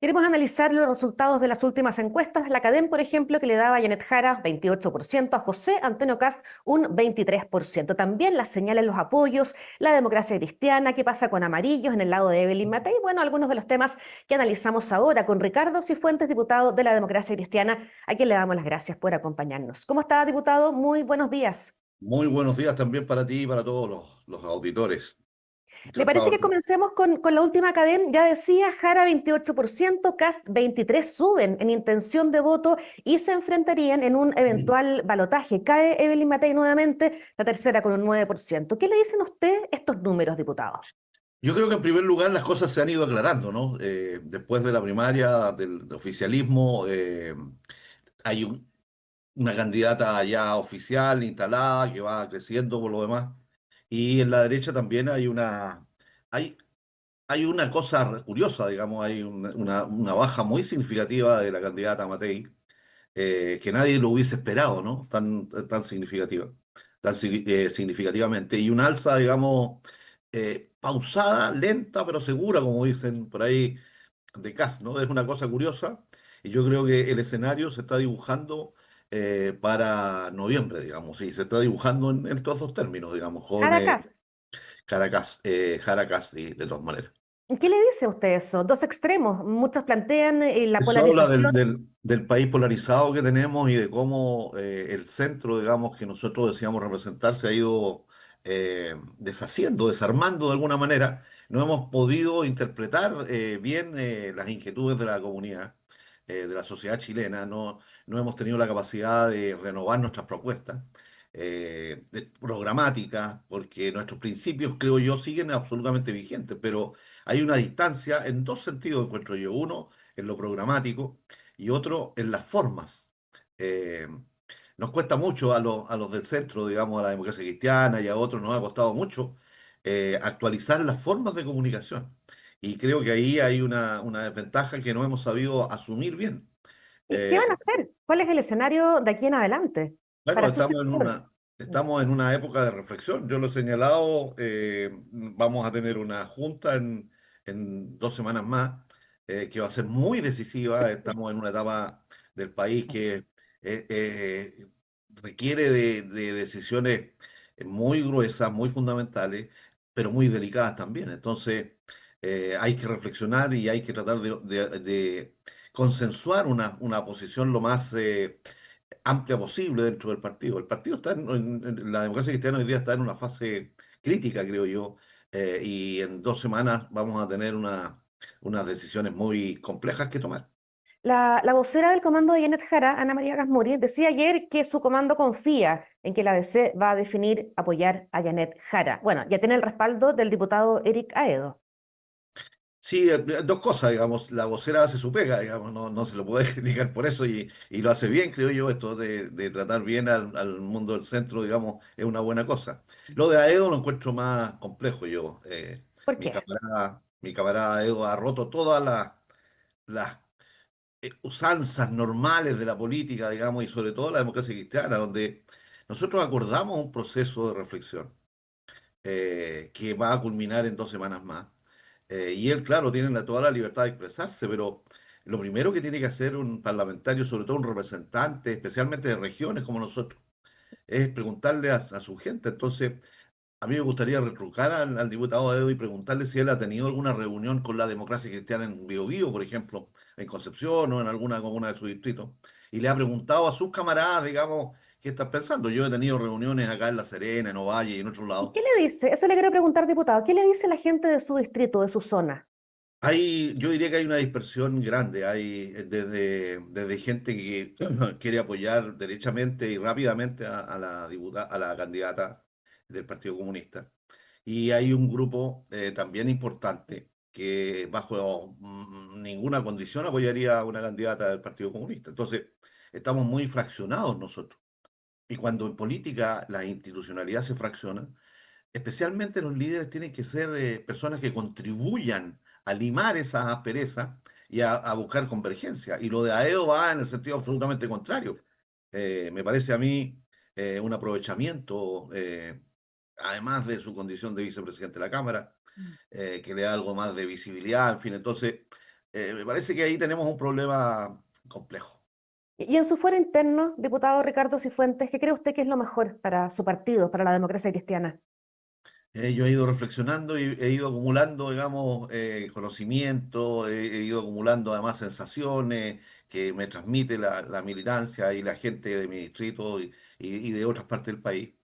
Queremos analizar los resultados de las últimas encuestas. La Cadem, por ejemplo, que le daba a Janet Jara 28%, a José Antonio Kast un 23%. También las señales, los apoyos, la democracia cristiana, qué pasa con amarillos en el lado de Evelyn Matei. Bueno, algunos de los temas que analizamos ahora con Ricardo Cifuentes, diputado de la democracia cristiana, a quien le damos las gracias por acompañarnos. ¿Cómo está, diputado? Muy buenos días. Muy buenos días también para ti y para todos los auditores. ¿Le parece Encantado. que comencemos con la última cadena? Ya decía, Jara 28%, Kast 23% suben en intención de voto y se enfrentarían en un eventual balotaje. Cae Evelyn Matei nuevamente, la tercera con un 9%. ¿Qué le dicen a usted estos números, diputado? Yo creo que en primer lugar las cosas se han ido aclarando, ¿no? Después de la primaria del oficialismo, hay una candidata ya oficial, instalada, que va creciendo por lo demás. Y en la derecha también hay, hay una cosa curiosa, digamos, hay una baja muy significativa de la candidata Matei, que nadie lo hubiese esperado, ¿no? Tan significativa, significativamente. Y un alza, digamos, pausada, lenta, pero segura, como dicen por ahí, de Kast, ¿no? Es una cosa curiosa. Y yo creo que el escenario se está dibujando para noviembre, digamos, sí, se está dibujando en todos los términos, digamos, con Jara Kast. Caracas, de todas maneras. ¿Qué le dice a usted eso? Dos extremos. Muchos plantean la Eso habla polarización. del país polarizado que tenemos y de cómo el centro, digamos, que nosotros decíamos representar, se ha ido deshaciendo, desarmando de alguna manera. No hemos podido interpretar bien las inquietudes de la comunidad, de la sociedad chilena. No hemos tenido la capacidad de renovar nuestras propuestas programáticas, porque nuestros principios, creo yo, siguen absolutamente vigentes, pero hay una distancia en dos sentidos, encuentro yo. Uno, en lo programático y otro en las formas. Eh, Nos cuesta mucho a los del centro, digamos, a la democracia cristiana y a otros, nos ha costado mucho actualizar las formas de comunicación. Y creo que ahí hay una desventaja que no hemos sabido asumir bien. ¿Y qué Eh, van a hacer? ¿Cuál es el escenario de aquí en adelante bueno, para su sector? estamos en una época de reflexión. Yo lo he señalado, vamos a tener una junta en 2 semanas más, que va a ser muy decisiva. Estamos en una etapa del país que requiere de decisiones muy gruesas, muy fundamentales, pero muy delicadas también. Entonces, hay que reflexionar y hay que tratar de consensuar una posición lo más amplia posible dentro del partido. El partido está la democracia cristiana hoy día está en una fase crítica, creo yo, y en 2 semanas vamos a tener unas decisiones muy complejas que tomar. La vocera del comando de Janet Jara, Ana María Gasmuri, decía ayer que su comando confía en que la DC va a definir apoyar a Janet Jara. Bueno, ya tiene el respaldo del diputado Eric Aedo. Sí, dos cosas, digamos, la vocera hace su pega, digamos, no se lo puede criticar por eso y lo hace bien, creo yo, esto de tratar bien al mundo del centro, digamos, es una buena cosa. Lo de Aedo lo encuentro más complejo yo. ¿Por qué? Mi camarada Aedo ha roto todas las usanzas normales de la política, digamos, y sobre todo la democracia cristiana, donde nosotros acordamos un proceso de reflexión que va a culminar en 2 semanas más. Y él, claro, tiene toda la libertad de expresarse, pero lo primero que tiene que hacer un parlamentario, sobre todo un representante, especialmente de regiones como nosotros, es preguntarle a su gente. Entonces, a mí me gustaría retrucar al diputado Edo y preguntarle si él ha tenido alguna reunión con la democracia cristiana en Biobío, por ejemplo, en Concepción o en alguna comuna de su distrito, y le ha preguntado a sus camaradas, digamos, qué están pensando. Yo he tenido reuniones acá en La Serena, en Ovalle y en otros ¿Y lados. qué le dice? Eso le quiero preguntar, diputado. ¿Qué le dice la gente de su distrito, de su zona? Yo diría que hay una dispersión grande, hay desde gente que quiere apoyar derechamente y rápidamente a la candidata del Partido Comunista. Y hay un grupo también importante que bajo ninguna condición apoyaría a una candidata del Partido Comunista. Entonces, estamos muy fraccionados nosotros. Y cuando en política la institucionalidad se fracciona, especialmente los líderes tienen que ser personas que contribuyan a limar esas asperezas y a buscar convergencia. Y lo de Aedo va en el sentido absolutamente contrario. Me parece a mí un aprovechamiento, además de su condición de vicepresidente de la Cámara, que le da algo más de visibilidad, en fin. Entonces, Me parece que ahí tenemos un problema complejo. Y en su fuero interno, diputado Ricardo Cifuentes, ¿qué cree usted que es lo mejor para su partido, para la democracia cristiana? Yo he ido reflexionando y he ido acumulando, digamos, conocimiento, he ido acumulando además sensaciones que me transmite la militancia y la gente de mi distrito y de otras partes del país.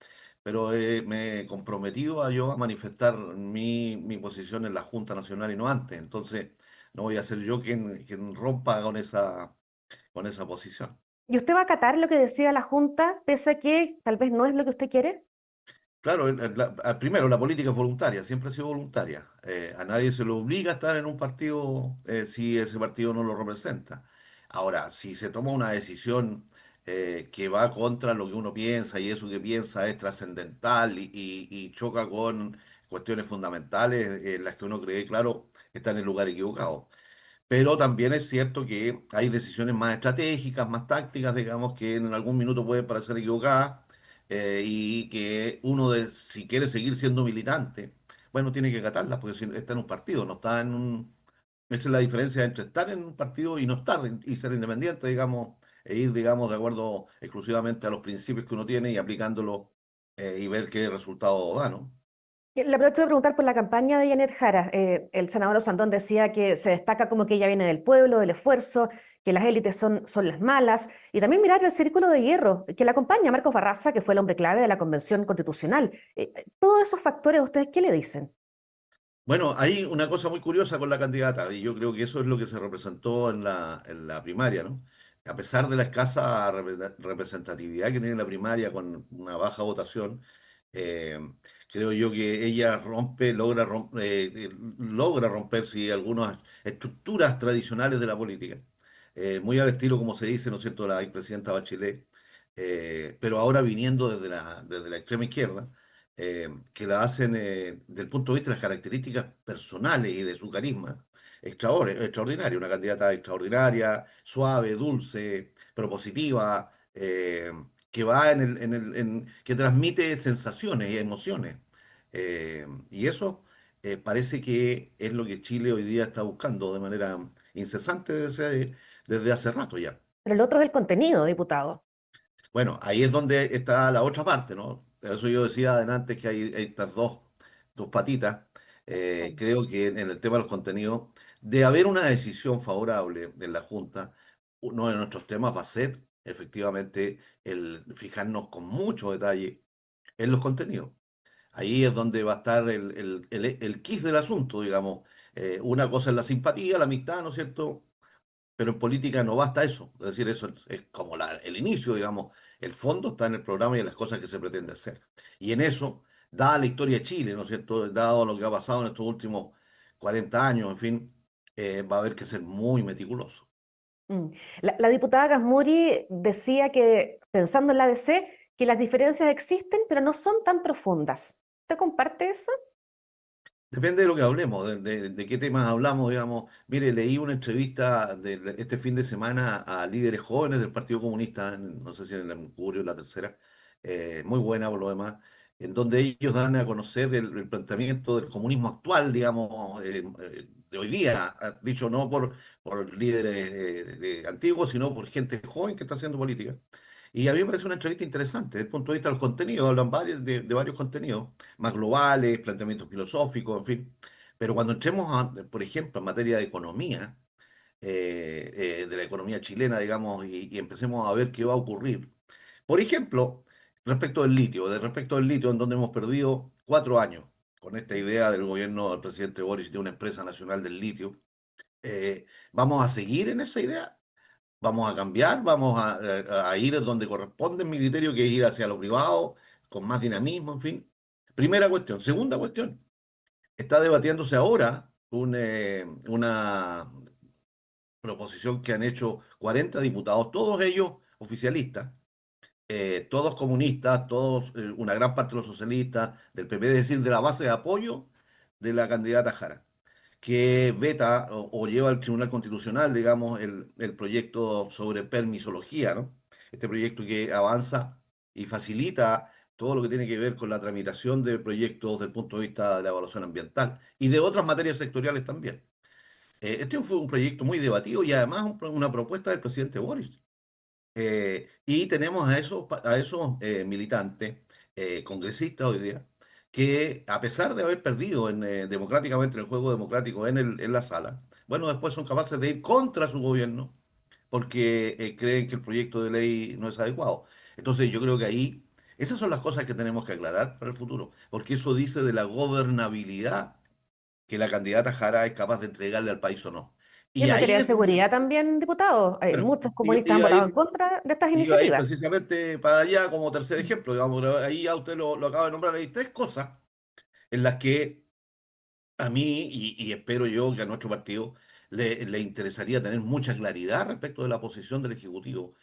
Pero me he comprometido a yo a manifestar mi posición en la Junta Nacional y no antes. Entonces, no voy a ser yo quien rompa con esa posición. ¿Y usted va a acatar lo que decía la Junta, pese a que tal vez no es lo que usted quiere? Claro, primero, la política es voluntaria, siempre ha sido voluntaria. A nadie se le obliga a estar en un partido si ese partido no lo representa. Ahora, si se toma una decisión que va contra lo que uno piensa y eso que piensa es trascendental y choca con cuestiones fundamentales en las que uno cree, claro, está en el lugar equivocado. Pero también es cierto que hay decisiones más estratégicas, más tácticas, digamos, que en algún minuto pueden parecer equivocadas y que uno, si quiere seguir siendo militante, bueno, tiene que acatarlas porque está en un partido, no está en un... Esa es la diferencia entre estar en un partido y no estar y ser independiente, digamos, e ir, digamos, de acuerdo exclusivamente a los principios que uno tiene y aplicándolos y ver qué resultado da, ¿no? Le aprovecho de preguntar por la campaña de Janet Jara. El senador Osandón decía que se destaca como que ella viene del pueblo, del esfuerzo, que las élites son las malas, y también mirar el círculo de hierro que la acompaña, Marcos Barraza, que fue el hombre clave de la Convención Constitucional. Todos esos factores, ¿ustedes qué le dicen? Bueno, hay una cosa muy curiosa con la candidata, y yo creo que eso es lo que se representó en la primaria, ¿no? A pesar de la escasa representatividad que tiene la primaria con una baja votación, eh, creo yo que ella logra romper sí, algunas estructuras tradicionales de la política, muy al estilo, como se dice, ¿no es cierto?, la expresidenta Bachelet, pero ahora viniendo desde la extrema izquierda que la hacen desde el punto de vista de las características personales y de su carisma, extraordinaria, una candidata extraordinaria, suave, dulce, propositiva, que va que transmite sensaciones y emociones. Y eso parece que es lo que Chile hoy día está buscando de manera incesante desde hace rato ya. Pero el otro es el contenido, diputado. Bueno, ahí es donde está la otra parte, ¿no? Por eso yo decía adelante que hay estas dos patitas. Creo que en el tema de los contenidos, de haber una decisión favorable de la Junta, uno de nuestros temas va a ser efectivamente el fijarnos con mucho detalle en los contenidos. Ahí es donde va a estar el quid del asunto, digamos. Una cosa es la simpatía, la amistad, ¿no es cierto? Pero en política no basta eso. Es decir, eso es como el inicio, digamos. El fondo está en el programa y en las cosas que se pretende hacer. Y en eso, dada la historia de Chile, ¿no es cierto? Dado lo que ha pasado en estos últimos 40 años, en fin, va a haber que ser muy meticuloso. Mm. La diputada Gasmuri decía que, pensando en la ADC, que las diferencias existen, pero no son tan profundas. ¿Usted comparte eso? Depende de lo que hablemos, de qué temas hablamos, digamos. Mire, leí una entrevista este fin de semana a líderes jóvenes del Partido Comunista, no sé si en el Mercurio o la Tercera, muy buena por lo demás, en donde ellos dan a conocer el planteamiento del comunismo actual, digamos, de hoy día, dicho no por líderes antiguos, sino por gente joven que está haciendo política. Y a mí me parece una entrevista interesante desde el punto de vista de los contenidos, hablan de varios contenidos más globales, planteamientos filosóficos, en fin. Pero cuando entremos, por ejemplo, en materia de economía, de la economía chilena, digamos, y empecemos a ver qué va a ocurrir. Por ejemplo, respecto del litio, en donde hemos perdido 4 años con esta idea del gobierno del presidente Boris de una empresa nacional del litio. ¿Vamos a seguir en esa idea? ¿Vamos a cambiar? ¿Vamos a ir donde corresponde, en mi criterio, que es ir hacia lo privado, con más dinamismo, en fin? Primera cuestión. Segunda cuestión. Está debatiéndose ahora una proposición que han hecho 40 diputados, todos ellos oficialistas, todos comunistas, todos, una gran parte de los socialistas, del PP, es decir, de la base de apoyo de la candidata Jara, que veta o lleva al Tribunal Constitucional, digamos, el proyecto sobre permisología, ¿no? Este proyecto que avanza y facilita todo lo que tiene que ver con la tramitación de proyectos desde el punto de vista de la evaluación ambiental y de otras materias sectoriales también. Este fue un proyecto muy debatido y además una propuesta del presidente Boris. Y tenemos a esos militantes, congresistas hoy día, que a pesar de haber perdido democráticamente en el juego democrático en la sala, bueno, después son capaces de ir contra su gobierno porque creen que el proyecto de ley no es adecuado. Entonces yo creo que ahí esas son las cosas que tenemos que aclarar para el futuro, porque eso dice de la gobernabilidad que la candidata Jara es capaz de entregarle al país o no. Y Y en ahí materia de es donde, seguridad también, diputado, bueno, muchos comunistas han iba a votado en ir contra de estas Iba a ir iniciativas. precisamente para allá como tercer ejemplo, digamos, pero ahí ya usted lo acaba de nombrar, hay tres cosas en las que a mí, y espero yo que a nuestro partido le interesaría tener mucha claridad respecto de la posición del Ejecutivo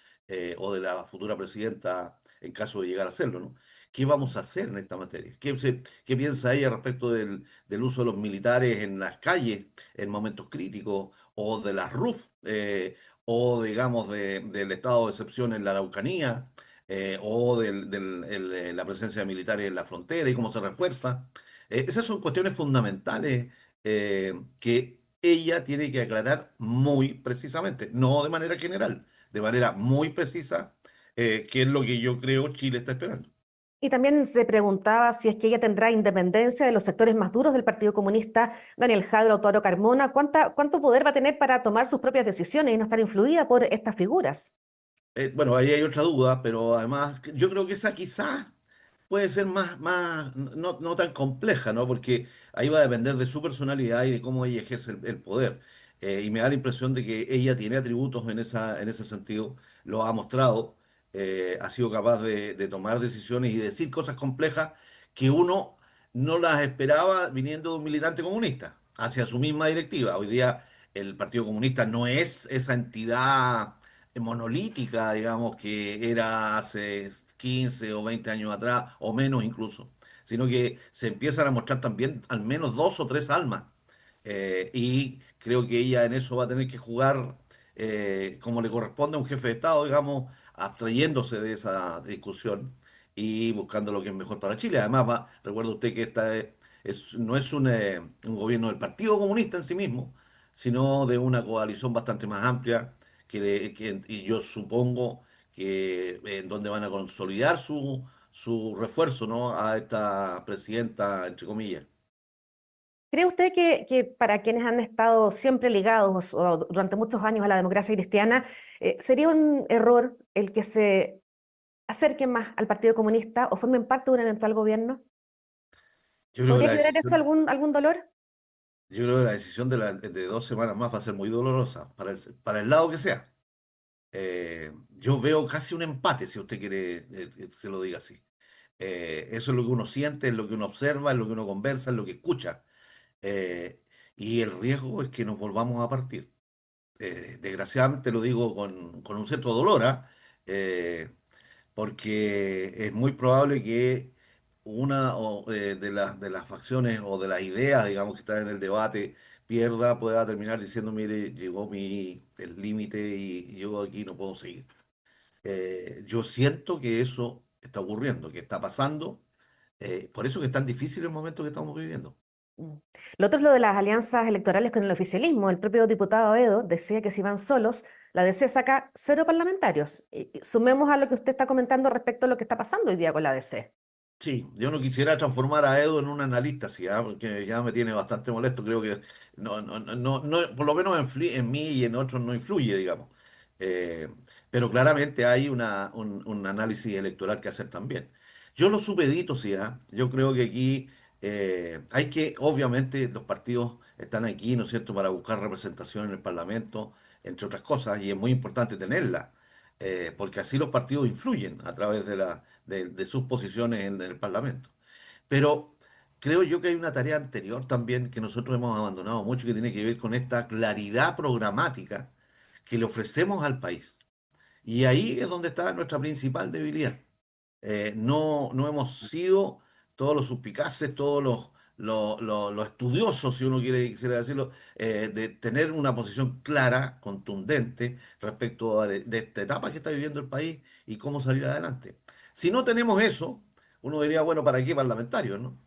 o de la futura presidenta en caso de llegar a hacerlo, ¿no? ¿Qué vamos a hacer en esta materia? ¿Qué piensa ella respecto del uso de los militares en las calles en momentos críticos o de las RUF o digamos del estado de excepción en la Araucanía o la presencia de militares en la frontera y cómo se refuerza? Esas son cuestiones fundamentales que ella tiene que aclarar muy precisamente, no de manera general, de manera muy precisa, que es lo que yo creo Chile está esperando. Y también se preguntaba si es que ella tendrá independencia de los sectores más duros del Partido Comunista, Daniel Jadwe, Autódoro Carmona. ¿Cuánto poder va a tener para tomar sus propias decisiones y no estar influida por estas figuras? Bueno, ahí hay otra duda, pero además yo creo que esa quizás puede ser no tan compleja, ¿no? Porque ahí va a depender de su personalidad y de cómo ella ejerce el poder. Y me da la impresión de que ella tiene atributos en ese sentido, lo ha mostrado, ha sido capaz de tomar decisiones y decir cosas complejas que uno no las esperaba viniendo de un militante comunista hacia su misma directiva. Hoy día el Partido Comunista no es esa entidad monolítica, digamos, que era hace 15 o 20 años atrás, o menos incluso, sino que se empiezan a mostrar también al menos dos o tres almas. Y creo que ella en eso va a tener que jugar como le corresponde a un jefe de Estado, digamos, abstrayéndose de esa discusión y buscando lo que es mejor para Chile. Además, recuerda usted que no es un gobierno del Partido Comunista en sí mismo, sino de una coalición bastante más amplia y yo supongo que en donde van a consolidar su refuerzo, ¿no? A esta presidenta, entre comillas. ¿Cree usted que para quienes han estado siempre ligados o durante muchos años a la democracia cristiana, sería un error el que se acerquen más al Partido Comunista o formen parte de un eventual gobierno? Yo creo que ¿Podría la generar eso decisión, algún dolor? yo creo que la decisión de 2 semanas más va a ser muy dolorosa para el lado que sea. Yo veo casi un empate, si usted quiere que lo diga así. Eso es lo que uno siente, es lo que uno observa, es lo que uno conversa, es lo que escucha. Eh, y el riesgo es que nos volvamos a partir. Desgraciadamente lo digo con un cierto dolor, ¿ah? Eh, Porque es muy probable que de las facciones o de las ideas, digamos, que están en el debate pierda, pueda terminar diciendo, mire, llegó el límite y yo aquí no puedo seguir. Yo siento que eso está ocurriendo, que está pasando, por eso que es tan difícil el momento que estamos viviendo. Mm. Lo otro es lo de las alianzas electorales con el oficialismo. El propio diputado Edo decía que si van solos, la DC saca cero parlamentarios. Y sumemos a lo que usted está comentando respecto a lo que está pasando hoy día con la DC. Sí, yo no quisiera transformar a Edo en un analista, sí, ¿ah? Porque ya me tiene bastante molesto. Creo que por lo menos en mí y en otros no influye, digamos. Eh, pero claramente hay un análisis electoral que hacer también. Yo lo supedito, sí, ¿ah? Yo creo que aquí obviamente, los partidos están aquí, ¿no es cierto?, para buscar representación en el Parlamento, entre otras cosas, y es muy importante tenerla, porque así los partidos influyen a través de sus posiciones en el Parlamento. Pero creo yo que hay una tarea anterior también que nosotros hemos abandonado mucho, que tiene que ver con esta claridad programática que le ofrecemos al país. Y ahí es donde está nuestra principal debilidad. No hemos sido todos los suspicaces, todos los estudiosos, si uno quisiera decirlo, de tener una posición clara, contundente respecto de esta etapa que está viviendo el país y cómo salir adelante. Si no tenemos eso, uno diría, bueno, ¿para qué parlamentarios, no?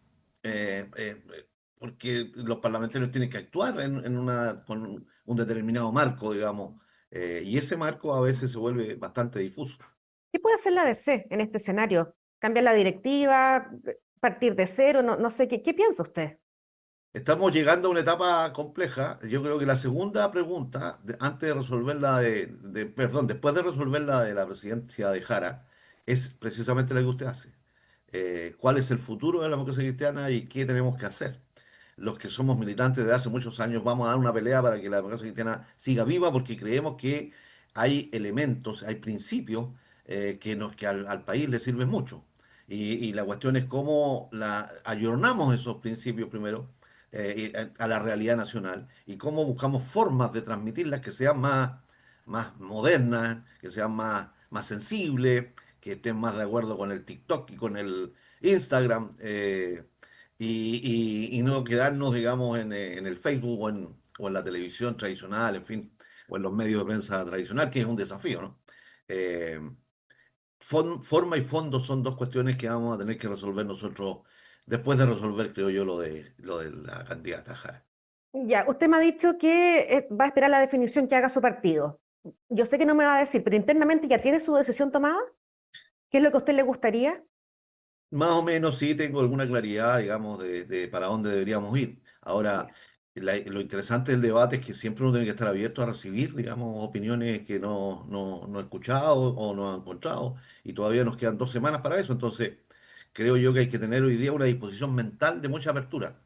porque los parlamentarios tienen que actuar con un determinado marco, digamos, y ese marco a veces se vuelve bastante difuso. ¿Qué puede hacer la DC en este escenario? ¿Cambiar la directiva? ¿Partir de cero? No, no sé, ¿qué piensa usted? Estamos llegando a una etapa compleja. Yo creo que la segunda pregunta, antes de resolverla perdón, después de resolverla de la presidencia de Jara, es precisamente la que usted hace. ¿Cuál es el futuro de la democracia cristiana y qué tenemos que hacer? Los que somos militantes de hace muchos años vamos a dar una pelea para que la democracia cristiana siga viva porque creemos que hay elementos, hay principios que al país le sirven mucho. Y la cuestión es cómo ayornamos esos principios primero a la realidad nacional y cómo buscamos formas de transmitirlas que sean más modernas, que sean más sensibles, que estén más de acuerdo con el TikTok y con el Instagram, y no quedarnos, digamos, en el Facebook o en la televisión tradicional, en fin, o en los medios de prensa tradicional, que es un desafío, ¿no? Eh, Forma y fondo son dos cuestiones que vamos a tener que resolver nosotros después de resolver, creo yo, lo de la candidata Jara. Ya, usted me ha dicho que va a esperar la definición que haga su partido. Yo sé que no me va a decir, pero internamente ya tiene su decisión tomada. ¿Qué es lo que a usted le gustaría? Más o menos sí tengo alguna claridad, digamos, de para dónde deberíamos ir. Ahora, lo interesante del debate es que siempre uno tiene que estar abierto a recibir, digamos, opiniones que no he escuchado o no he encontrado, y todavía nos quedan 2 semanas para eso. Entonces, creo yo que hay que tener hoy día una disposición mental de mucha apertura.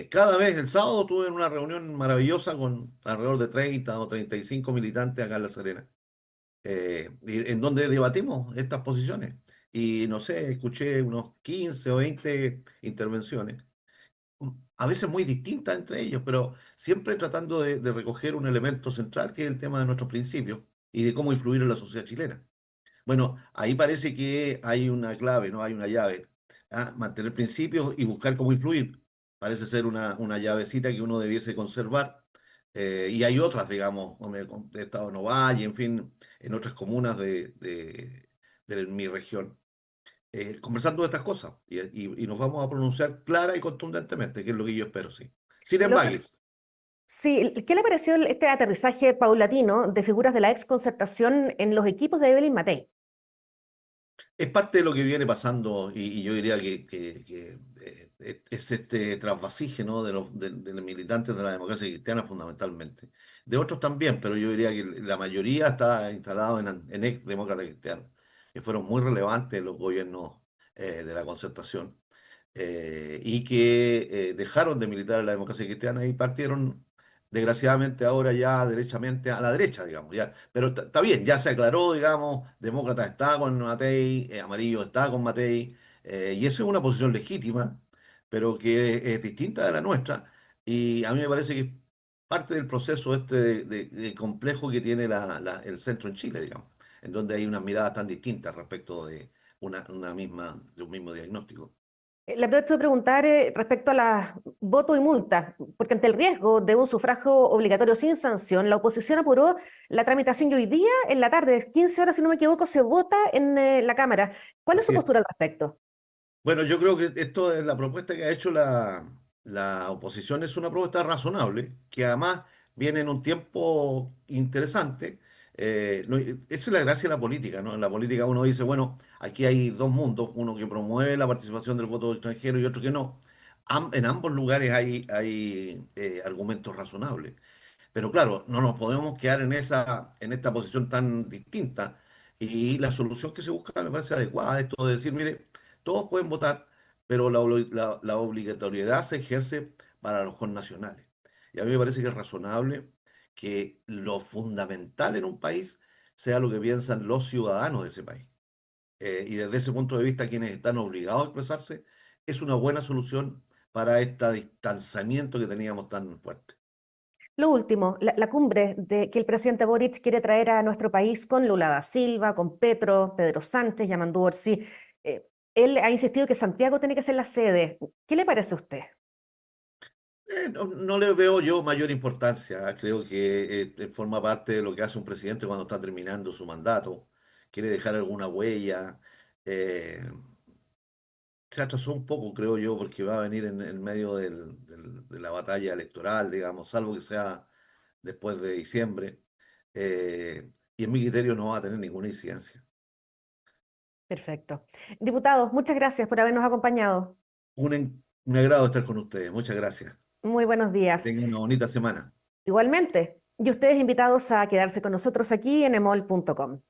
Cada vez, el sábado tuve una reunión maravillosa con alrededor de 30 o 35 militantes acá en La Serena, en donde debatimos estas posiciones. Y no sé, escuché unos 15 o 20 intervenciones, a veces muy distintas entre ellos, pero siempre tratando de recoger un elemento central que es el tema de nuestros principios y de cómo influir en la sociedad chilena. Bueno, ahí parece que hay una clave, ¿no? Hay una llave. Mantener principios y buscar cómo influir. Parece ser una llavecita que uno debiese conservar. Y hay otras, digamos, como de Estado de Novalle, en fin, en otras comunas de mi región, conversando de estas cosas. Y nos vamos a pronunciar clara y contundentemente, que es lo que yo espero, sí. Sin El otro, embargo, sí, ¿qué le pareció este aterrizaje paulatino de figuras de la ex concertación en los equipos de Evelyn Matei? es parte de lo que viene pasando y yo diría que, es este trasvasije, ¿no? de los militantes de la democracia cristiana fundamentalmente. De otros también, pero yo diría que la mayoría está instalado en ex demócratas cristianos, que fueron muy relevantes en los gobiernos de la concertación, y que dejaron de militar en la democracia cristiana y partieron, desgraciadamente, ahora ya derechamente a la derecha, digamos. Ya. Pero está bien, ya se aclaró, digamos, Demócrata está con Matei, Amarillo está con Matei, y eso es una posición legítima, pero que es distinta de la nuestra, y a mí me parece que es parte del proceso este de complejo que tiene el centro en Chile, digamos, en donde hay unas miradas tan distintas respecto de de un mismo diagnóstico. Le aprovecho de preguntar respecto a las voto y multa, porque ante el riesgo de un sufragio obligatorio sin sanción, la oposición apuró la tramitación y hoy día, en la tarde, 15 horas, si no me equivoco, se vota en la Cámara. ¿Cuál es su Así es. postura al respecto? Bueno, yo creo que esto es la propuesta que ha hecho la oposición, es una propuesta razonable, que además viene en un tiempo interesante. Esa es la gracia de la política, ¿no? En la política uno dice, bueno, aquí hay dos mundos, uno que promueve la participación del voto extranjero y otro que no. En ambos lugares hay argumentos razonables. Pero claro, no nos podemos quedar en esta posición tan distinta. Y la solución que se busca me parece adecuada, esto de decir, mire, todos pueden votar, pero la obligatoriedad se ejerce para los connacionales. Y a mí me parece que es razonable que lo fundamental en un país sea lo que piensan los ciudadanos de ese país. Y desde ese punto de vista, quienes están obligados a expresarse, es una buena solución para este distanciamiento que teníamos tan fuerte. Lo último, la cumbre que el presidente Boric quiere traer a nuestro país con Lula da Silva, con Petro, Pedro Sánchez, Yamandu Orsi. Eh, Él ha insistido que Santiago tiene que ser la sede. ¿Qué le parece a usted? No le veo yo mayor importancia. Creo que forma parte de lo que hace un presidente cuando está terminando su mandato. Quiere dejar alguna huella. eh, se atrasó un poco, creo yo, porque va a venir en medio de la batalla electoral, digamos, salvo que sea después de diciembre. Y en mi criterio no va a tener ninguna incidencia. Perfecto. Diputados, muchas gracias por habernos acompañado. Un agrado estar con ustedes. Muchas gracias. Muy buenos Que días. tengan una bonita semana. Igualmente, y ustedes invitados a quedarse con nosotros aquí en emol.com.